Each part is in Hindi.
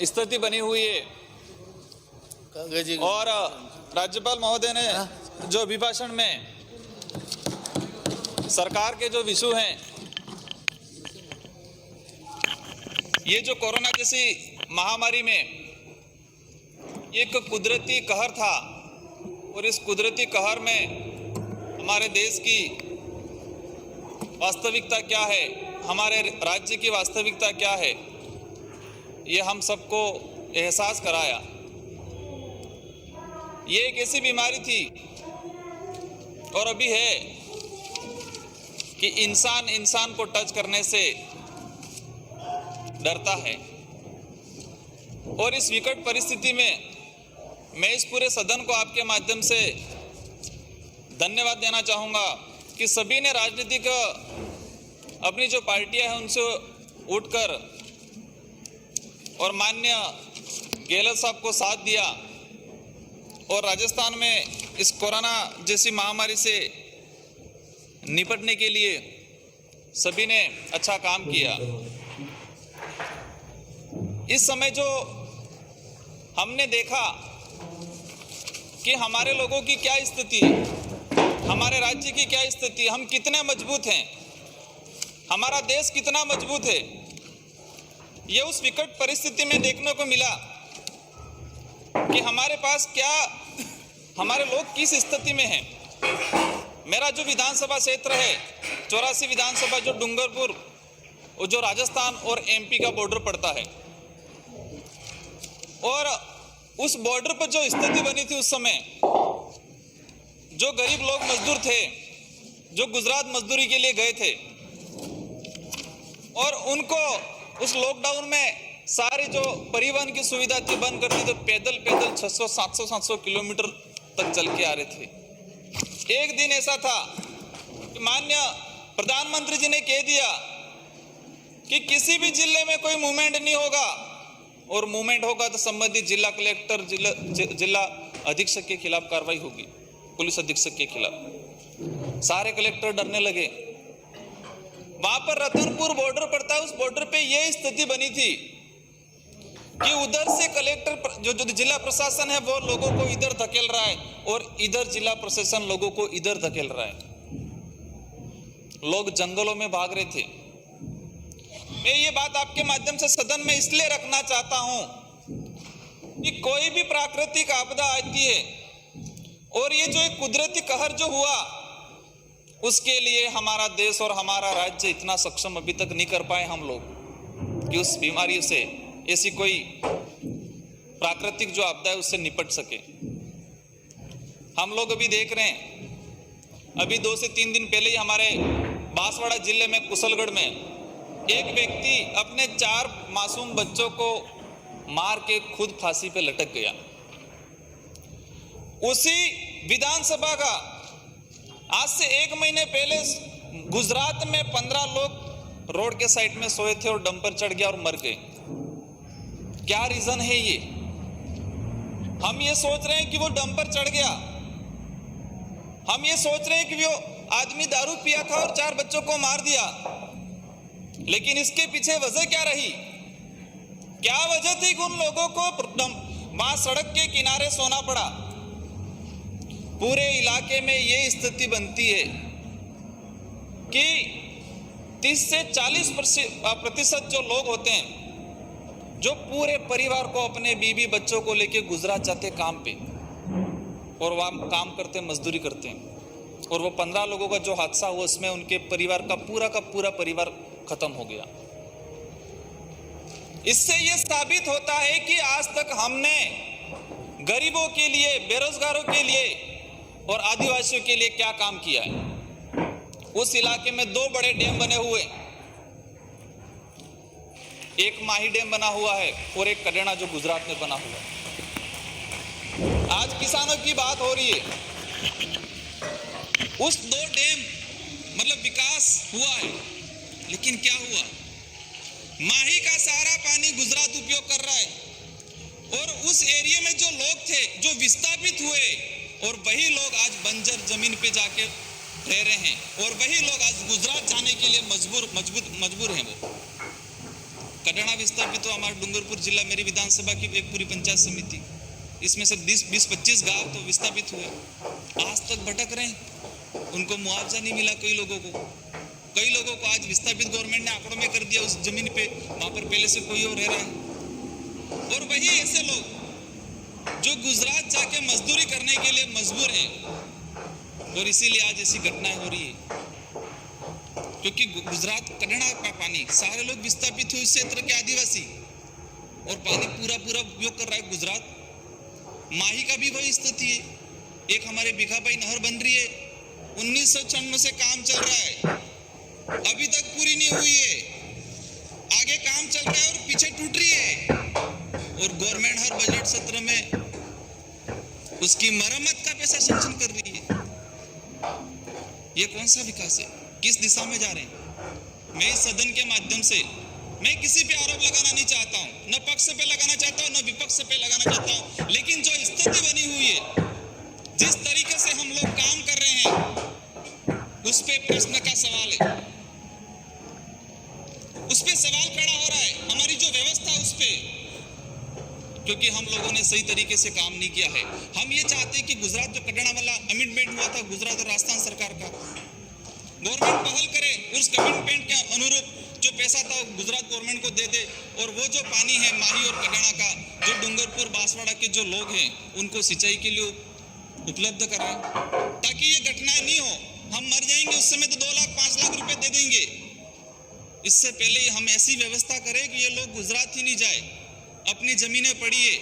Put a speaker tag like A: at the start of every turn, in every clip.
A: स्थिति बनी हुई है और राज्यपाल महोदय ने जो अभिभाषण में सरकार के जो विषय हैं, ये जो कोरोना जैसी महामारी में एक कुदरती कहर था और इस कुदरती कहर में हमारे देश की वास्तविकता क्या है, हमारे राज्य की वास्तविकता क्या है, ये हम सबको एहसास कराया। ये एक ऐसी बीमारी थी और अभी है कि इंसान इंसान को टच करने से डरता है। और इस विकट परिस्थिति में मैं इस पूरे सदन को आपके माध्यम से धन्यवाद देना चाहूँगा कि सभी ने राजनीतिक अपनी जो पार्टियां हैं उनसे उठकर और माननीय गहलोत साहब को साथ दिया और राजस्थान में इस कोरोना जैसी महामारी से निपटने के लिए सभी ने अच्छा काम किया। इस समय जो हमने देखा कि हमारे लोगों की क्या स्थिति है, हमारे राज्य की क्या स्थिति, हम कितने मजबूत हैं, हमारा देश कितना मजबूत है, ये उस विकट परिस्थिति में देखने को मिला कि हमारे पास क्या, हमारे लोग किस स्थिति में हैं। मेरा जो विधानसभा क्षेत्र है 84 विधानसभा जो डूंगरपुर और जो राजस्थान और एमपी का बॉर्डर पड़ता है, और उस बॉर्डर पर जो स्थिति बनी थी उस समय, जो गरीब लोग मजदूर थे जो गुजरात मजदूरी के लिए गए थे और उनको उस लॉकडाउन में सारी जो परिवहन की सुविधा थी बंद कर दी, तो पैदल 600-700 किलोमीटर तक चल के आ रहे थे। एक दिन ऐसा था कि माननीय प्रधानमंत्री जी ने कह दिया कि किसी भी जिले में कोई मूवमेंट नहीं होगा, और मूवमेंट होगा तो संबंधित जिला कलेक्टर जिला अधीक्षक के खिलाफ कार्रवाई होगी, पुलिस अधीक्षक के खिलाफ। सारे कलेक्टर डरने लगे। वहां पर रतनपुर बॉर्डर पड़ता है, उस बॉर्डर पे ये स्थिति बनी थी कि उधर से कलेक्टर जो जिला प्रशासन है वो लोगों को इधर धकेल रहा है और इधर जिला प्रशासन लोगों को इधर धकेल रहा है। लोग जंगलों में भाग रहे थे। मैं ये बात आपके माध्यम से सदन में इसलिए रखना चाहता हूं कि कोई भी प्राकृतिक आपदा आती है और ये जो एक कुदरती कहर जो हुआ, उसके लिए हमारा देश और हमारा राज्य इतना सक्षम अभी तक नहीं कर पाए हम लोग कि उस बीमारी से, ऐसी कोई प्राकृतिक जो आपदा है उससे निपट सके। हम लोग अभी देख रहे हैं, अभी 2 से 3 दिन पहले ही हमारे बांसवाड़ा जिले में कुशलगढ़ में एक व्यक्ति अपने 4 मासूम बच्चों को मार के खुद फांसी पे लटक गया। उसी विधानसभा का आज से 1 महीने पहले गुजरात में 15 लोग रोड के साइड में सोए थे और डंपर चढ़ गया और मर गए। क्या रीजन है ये? हम ये सोच रहे हैं कि वो डंपर चढ़ गया, हम ये सोच रहे हैं कि वो आदमी दारू पिया था और 4 बच्चों को मार दिया, लेकिन इसके पीछे वजह क्या रही? क्या वजह थी कि उन लोगों को वहां सड़क के किनारे सोना पड़ा? पूरे इलाके में ये स्थिति बनती है कि 30 से 40% जो लोग होते हैं जो पूरे परिवार को, अपने बीवी बच्चों को लेके गुजरात जाते काम पे और वहां काम करते, मजदूरी करते हैं, और वो 15 लोगों का जो हादसा हुआ उसमें उनके परिवार का पूरा परिवार खत्म हो गया। इससे ये साबित होता है कि आज तक हमने गरीबों के लिए, बेरोजगारों के लिए और आदिवासियों के लिए क्या काम किया है। उस इलाके में 2 बड़े डैम बने हुए, एक माही डैम बना हुआ है और एक कडेना जो गुजरात में बना हुआ है। आज किसानों की बात हो रही है, उस 2 डैम मतलब विकास हुआ है, लेकिन क्या हुआ? माही का सारा पानी गुजरात उपयोग कर रहा है और उस एरिया में जो लोग थे जो विस्थापित हुए, और वही लोग आज बंजर जमीन पे जाके रह रहे हैं, और वही लोग आज गुजरात जाने के लिए मजबूर हैं। वो कडाणा विस्थापित हुआ हमारे डूंगरपुर जिला, मेरी विधानसभा की एक पूरी पंचायत समिति, इसमें से 20-25 गांव तो विस्थापित हुए, आज तक भटक रहे हैं, उनको मुआवजा नहीं मिला। कई लोगों को आज विस्थापित गवर्नमेंट ने आंकड़ों में कर दिया उस जमीन पे, वहां पर पहले से कोई और रह रहा है। और वही ऐसे लोग जो गुजरात जाके मजदूरी करने के लिए मजबूर हैं, और इसीलिए आज ऐसी घटनाएं हो रही है, क्योंकि गुजरात कडाणा का पानी, सारे लोग विस्थापित हुए इस क्षेत्र के आदिवासी, और पानी पूरा उपयोग कर रहा है गुजरात। माही का भी वही स्थिति है, एक हमारे भिखाबाई नहर बन रही है, 1996 से काम चल रहा है, अभी तक पूरी नहीं हुई है, आगे काम चल रहा है और पीछे टूट रही है, और गवर्नमेंट हर बजट सत्र में उसकी मरम्मत का पैसा सैंक्शन कर रही है। ये कौन सा विकास है? किस दिशा में जा रहे हैं? मैं इस सदन के माध्यम से मैं किसी पे आरोप लगाना नहीं चाहता हूं, न पक्ष पे लगाना चाहता हूं, न विपक्ष पे लगाना चाहता हूं, लेकिन जो स्थिति बनी हुई है, जिस तरीके से हम लोग काम कर रहे हैं, उस पे प्रश्न का सवाल है, उस पे सवाल खड़ा हो रहा है, हमारी जो व्यवस्था उस पे, क्योंकि हम लोगों ने सही तरीके से काम नहीं किया है। हम ये चाहते हैं कि गुजरात जो कडाणा वाला अमेंडमेंट हुआ था गुजरात और राजस्थान सरकार का, गवर्नमेंट पहल करे, उस कमिटमेंट के अनुरूप जो पैसा था गुजरात गवर्नमेंट को दे दे, और वो जो पानी है माही और कडाणा का, जो डूंगरपुर बांसवाड़ा के जो लोग हैं उनको सिंचाई के लिए उपलब्ध कराएं, ताकि ये घटनाएं नहीं हो। हम मर जाएंगे उस समय तो 2 लाख 5 लाख रुपए दे देंगे, इससे पहले हम ऐसी व्यवस्था करें कि ये लोग गुजरात ही नहीं जाए, अपनी जमीनें पड़ी है,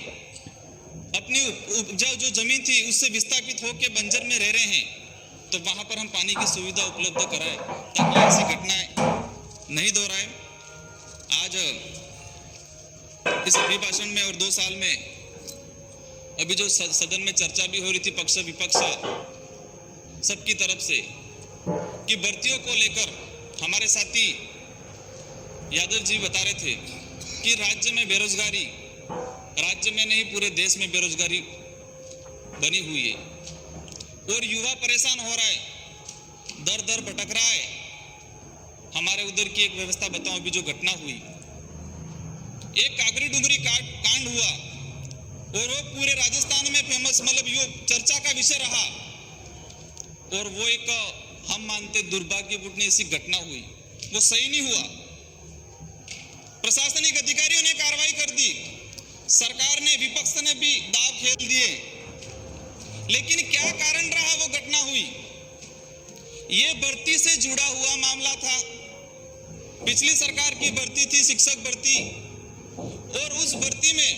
A: अपनी उपजाऊ जो जमीन थी उससे विस्थापित होकर बंजर में रह रहे हैं, तो वहां पर हम पानी की सुविधा उपलब्ध कराएं, ताकि ऐसी घटनाएं नहीं दोहराए। आज इस अभिभाषण में और 2 साल में अभी जो सदन में चर्चा भी हो रही थी पक्ष विपक्ष सबकी तरफ से, कि भर्तियों को लेकर हमारे साथी यादव जी बता रहे थे कि राज्य में बेरोजगारी, राज्य में नहीं पूरे देश में बेरोजगारी बनी हुई है, और युवा परेशान हो रहा है, दर भटक रहा है। हमारे उधर की एक व्यवस्था बताऊं, अभी जो घटना हुई, एक कागरी डुंगरी कांड हुआ, और वो पूरे राजस्थान में फेमस, मतलब यो चर्चा का विषय रहा, और वो एक हम मानते दुर्भाग्यपूर्ण ऐसी घटना हुई, वो सही नहीं हुआ। प्रशासनिक अधिकारियों ने कार्रवाई कर दी, सरकार ने, विपक्ष ने भी दाव खेल दिए, लेकिन क्या कारण रहा वो घटना हुई? ये भर्ती से जुड़ा हुआ मामला था। पिछली सरकार की भर्ती थी, शिक्षक भर्ती, और उस भर्ती में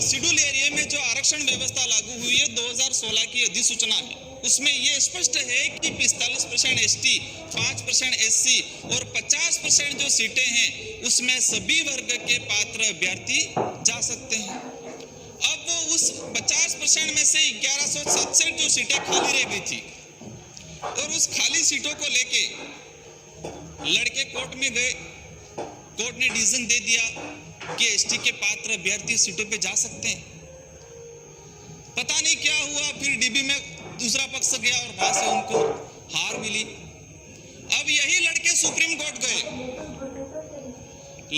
A: शेड्यूल एरिया में जो आरक्षण व्यवस्था लागू हुई है 2016 की अधिसूचना है, उसमें ये स्पष्ट है कि 45% एसटी, 5% एससी और 50% जो सीटें हैं उसमें सभी वर्ग के पात्र अभ्यर्थी जा सकते हैं। अब वो उस 50% में से 1167 जो सीटें खाली रह गई थी, और उस खाली सीटों को लेके लड़के कोर्ट में गए, कोर्ट ने डिसीजन दे दिया कि एसटी के पात्र अभ्यर्थी सीटों पे जा सकते हैं। पता नहीं क्या हुआ, फिर डीबी में दूसरा पक्ष गया और वहां से उनको हार मिली। अब यही लड़के सुप्रीम कोर्ट गए,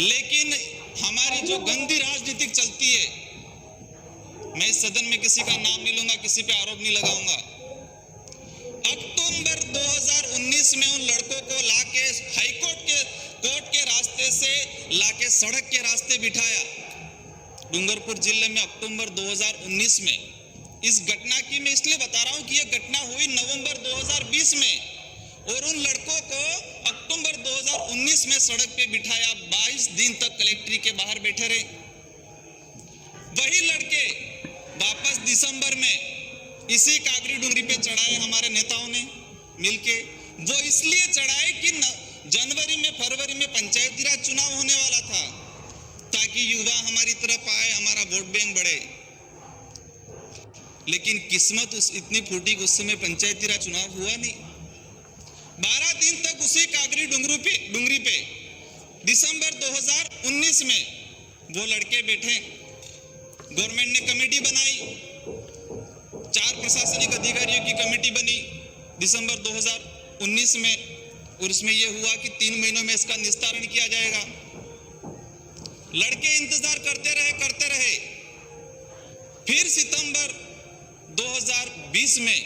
A: लेकिन हमारी जो गंदी राजनीति चलती है, मैं इस सदन में किसी का नाम नहीं लूंगा, किसी पे आरोप नहीं लगाऊंगा। अक्टूबर 2019 में उन लड़कों को लाके हाईकोर्ट के कोर्ट के रास्ते से लाके सड़क के रास्ते बिठाया डूंगरपुर जिले में अक्टूबर 2019 में। इस घटना की मैं इसलिए बता रहा हूं कि यह घटना हुई नवंबर 2020 में, और उन लड़कों को अक्टूबर 2019 में सड़क पे बिठाया, 22 दिन तक कलेक्ट्री के बाहर बैठे रहे। वही लड़के वापस दिसंबर में इसी कागरी डुंगरी पे चढ़ाए हमारे नेताओं ने मिलके। वो इसलिए चढ़ाए कि जनवरी में, फरवरी में पंचायती राज चुनाव होने वाला था, ताकि युवा हमारी तरफ आए, हमारा वोट बैंक बढ़े। लेकिन किस्मत इतनी फूटी कि उस समय पंचायती राज चुनाव हुआ नहीं। 12 दिन तक उसी कागरी डुंगरी पे दिसंबर 2019 में वो लड़के बैठे। गवर्नमेंट ने कमेटी बनाई, 4 प्रशासनिक अधिकारियों की कमेटी बनी दिसंबर 2019 में, और उसमें यह हुआ कि 3 महीनों में इसका निस्तारण किया जाएगा। लड़के इंतजार करते रहे। फिर सितंबर 2020 में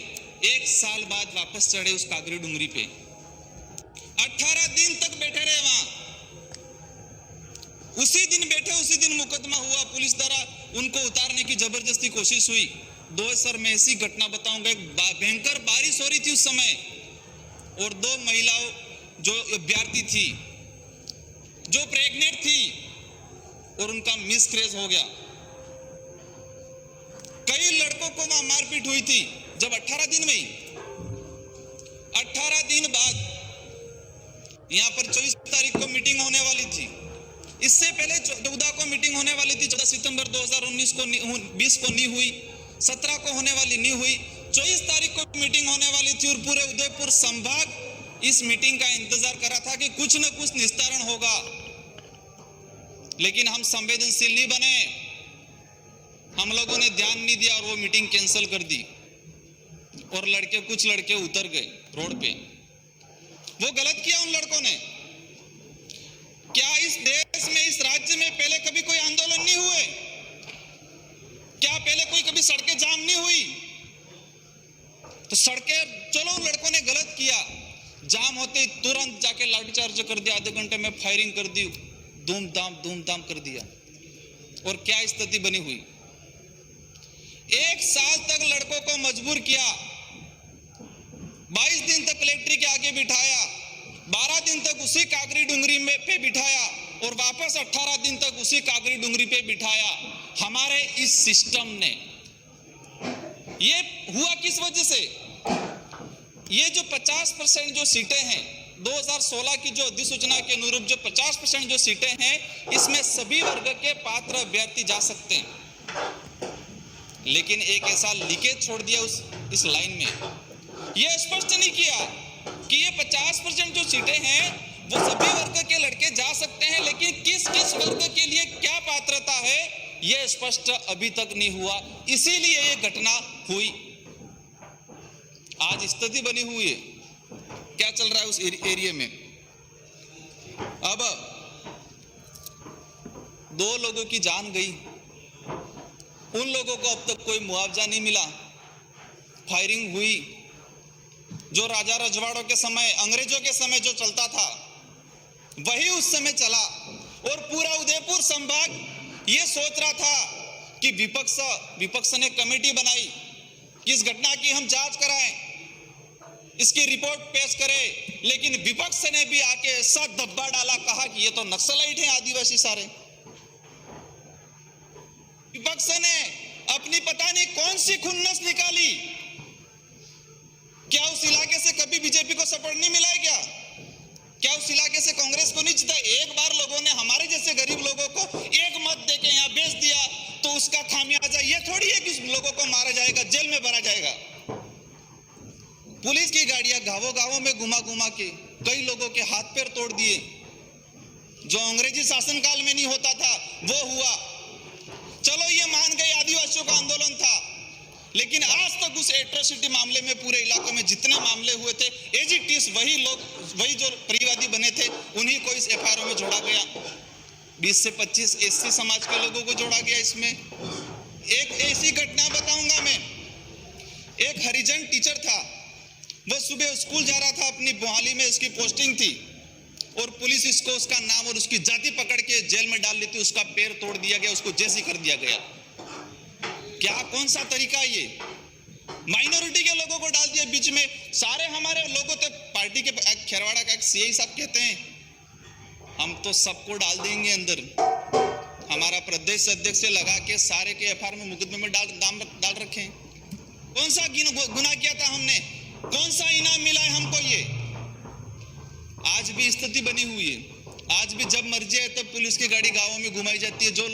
A: 1 साल बाद वापस चढ़े उस कागरी डुंगरी पे। 18 दिन तक बैठे रहे वहां। उसी दिन बैठे, उसी दिन मुकदमा हुआ। पुलिस द्वारा उनको उतारने की जबरदस्ती कोशिश हुई। सर मैं ऐसी घटना बताऊंगा। एक भयंकर बारिश हो रही थी उस समय, और 2 महिलाओं जो अभ्यर्थी थी, जो प्रेग्नेंट थी, और उनका मिसकैरेज हो गया। कई लड़कों को वहां मारपीट हुई थी। जब 18 दिन में ही 18 दिन बाद यहां पर 24 तारीख को मीटिंग होने वाली थी। इससे पहले 14 को मीटिंग होने वाली थी। 14 सितंबर 2019 को 20 को नहीं हुई, 17 को होने वाली नहीं हुई, 24 तारीख को मीटिंग होने वाली थी। और पूरे उदयपुर संभाग इस मीटिंग का इंतजार कर रहा था कि कुछ न कुछ निस्तारण होगा। लेकिन हम संवेदनशील नहीं बने, हम लोगों ने ध्यान नहीं दिया और वो मीटिंग कैंसिल कर दी। और कुछ लड़के उतर गए रोड पे। वो गलत किया उन लड़कों ने। क्या इस देश में, इस राज्य में पहले कभी कोई आंदोलन नहीं हुए? क्या पहले कभी सड़कें जाम नहीं हुई? तो सड़कें, चलो उन लड़कों ने गलत किया, जाम होते तुरंत जाके लाठीचार्ज कर दिया, आधे घंटे में फायरिंग कर दी, धूमधाम कर दिया। और क्या स्थिति बनी हुई? 1 साल तक लड़कों को मजबूर किया, 22 दिन तक कलेक्ट्री के आगे बिठाया, 12 दिन तक उसी कागरी डुंगरी में पे बिठाया, और वापस 18 दिन तक उसी कागरी डुंगरी पे बिठाया। हमारे इस सिस्टम ने, ये हुआ किस वजह से? ये जो 50% जो सीटें हैं, 2016 की जो अधिसूचना के अनुरूप जो 50% जो सीटें हैं, इसमें सभी वर्ग के पात्र अभ्यर्थी जा सकते हैं। लेकिन एक ऐसा लीकेज छोड़ दिया इस लाइन में। यह स्पष्ट नहीं किया कि ये 50% जो सीटें हैं वो सभी वर्ग के लड़के जा सकते हैं, लेकिन किस किस वर्ग के लिए क्या पात्रता है यह स्पष्ट अभी तक नहीं हुआ। इसीलिए ये घटना हुई। आज स्थिति बनी हुई है। क्या चल रहा है उस एरिया में? अब 2 लोगों की जान गई, उन लोगों को अब तक कोई मुआवजा नहीं मिला। फायरिंग हुई, जो राजा रजवाड़ों के समय, अंग्रेजों के समय जो चलता था वही उस समय चला। और पूरा उदयपुर संभाग ये सोच रहा था कि विपक्ष ने कमेटी बनाई कि इस घटना की हम जांच कराएं, इसकी रिपोर्ट पेश करें। लेकिन विपक्ष ने भी आके ऐसा दब्बा डाला, कहा कि ये तो नक्सलाइट हैं, आदिवासी सारे। विपक्ष ने अपनी पता नहीं कौन सी खुन्नस निकाली। क्या उस इलाके से कभी बीजेपी को सपोर्ट नहीं मिला है? क्या उस इलाके से कांग्रेस को नहीं जीता? एक बार लोगों ने हमारे जैसे गरीब लोगों को एक मत देके यहाँ बेच दिया तो उसका खामियाजा ये थोड़ी है कि लोगों को मारा जाएगा, जेल में भरा जाएगा। पुलिस की गाड़ियां गांवों में घुमा के कई लोगों के हाथ पैर तोड़ दिए। जो अंग्रेजी शासनकाल में नहीं होता था वो हुआ। चलो ये मान गए आदिवासियों का आंदोलन था, लेकिन आज तक उस एट्रोसिटी मामले में पूरे इलाके में जितने मामले हुए थे, एजिटिस वही जो परिवादी बने थे उन्हीं को इस एफआईआर में जोड़ा गया। 20 से 25 एससी समाज के लोगों को जोड़ा गया इसमें। एक ऐसी घटना बताऊंगा मैं। एक हरिजन टीचर था, वो सुबह स्कूल जा रहा था, अपनी मोहाली में उसकी पोस्टिंग थी, और पुलिस इसको उसका नाम और उसकी जाति पकड़ के जेल में डाल लेती। उसका पैर तोड़ दिया गया, उसको जेसी कर दिया गया। क्या कौन सा तरीका ये? माइनॉरिटी के लोगों को डाल दिया बीच में। सारे हमारे लोगों तो पार्टी के खेरवाड़ा का एक सीआई साहब कहते हैं हम तो सबको डाल देंगे अंदर। हमारा प्रदेश अध्यक्ष से लगा के सारे के एफआईआर में मुकदमे में डाल रखे हैं। कौन सा गुनाह किया था हमने? कौन सा इनाम मिला है हमको? ये आज भी स्थिति बनी हुई है। आज भी जब मर्जी है तब पुलिस की गाड़ी गांवों में घुमाई जाती है। जो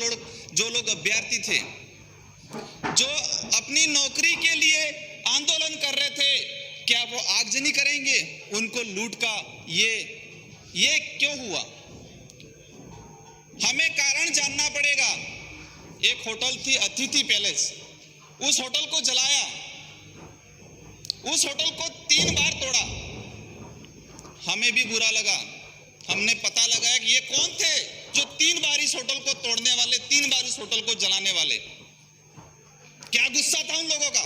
A: लोग अभ्यर्थी थे, जो अपनी नौकरी के लिए आंदोलन कर रहे थे, क्या वो आगजनी करेंगे? उनको लूट का ये क्यों हुआ? हमें कारण जानना पड़ेगा। एक होटल थी अतिथि पैलेस, उस होटल को जलाया, उस होटल को 3 बार तोड़ा। हमें भी बुरा लगा। हमने पता लगाया कि ये कौन थे जो 3 बार इस होटल को तोड़ने वाले, 3 बार इस होटल को जलाने वाले। क्या गुस्सा था उन लोगों का।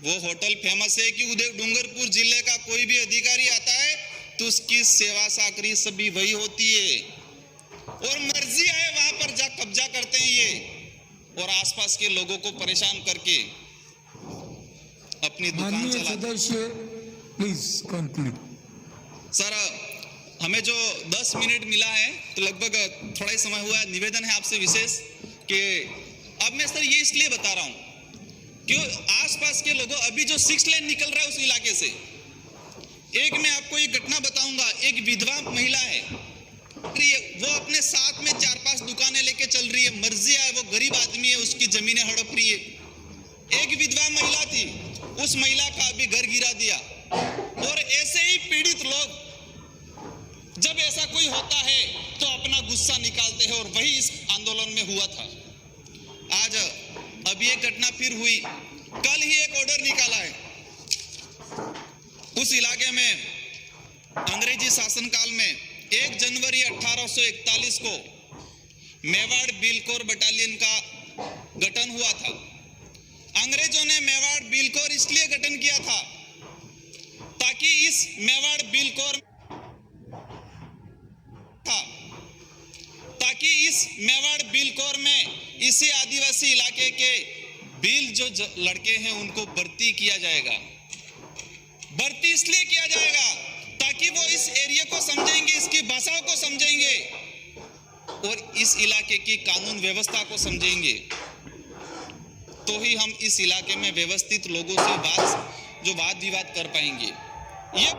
A: वो होटल फेमस है कि उधर डूंगरपुर जिले का कोई भी अधिकारी आता है तो उसकी सेवा साकरी सभी वही होती है, और मर्जी आए वहां पर जा कब्जा करते हैं ये, और आसपास के लोगों को परेशान करके अपनी दुकान
B: माननीय
A: चलाते।
B: सदस्य प्लीज कंक्लूड।
A: सर, हमें जो 10 मिनट मिला है तो लगभग थोड़ा ही समय हुआ है। निवेदन है आपसे विशेष कि अब मैं सर ये इसलिए बता रहा हूं कि आसपास के लोगों, अभी जो 6 लेन निकल रहा है उस इलाके से, एक मैं आपको एक घटना बताऊंगा। एक विधवा महिला है, वो अपने साथ में 4-5 दुकानें लेके चल रही है, मर्जी आए, वो गरीब आदमी है, उसकी जमीनें हड़प रही है। एक विधवा महिला थी, उस महिला का अभी घर गिरा दिया। और ऐसे ही पीड़ित लोग जब ऐसा कोई होता है तो अपना गुस्सा निकालते हैं, और वही इस आंदोलन में हुआ था। आज अभी एक घटना फिर हुई, कल ही एक ऑर्डर निकाला है। उस इलाके में अंग्रेजी शासनकाल में 1 जनवरी 1841 को मेवाड़ बिलकोर बटालियन का गठन हुआ था। अंग्रेजों ने मेवाड़ बिलकोर इसलिए गठन किया था ताकि इस मेवाड़ बिलकोर में इसी आदिवासी इलाके के भील जो लड़के हैं उनको भर्ती किया जाएगा। भर्ती इसलिए किया जाएगा ताकि वो इस एरिया को समझेंगे, इसकी भाषाओं को समझेंगे और इस इलाके की कानून व्यवस्था को समझेंगे, तो ही हम इस इलाके में व्यवस्थित लोगों से वाद विवाद कर पाएंगे। ये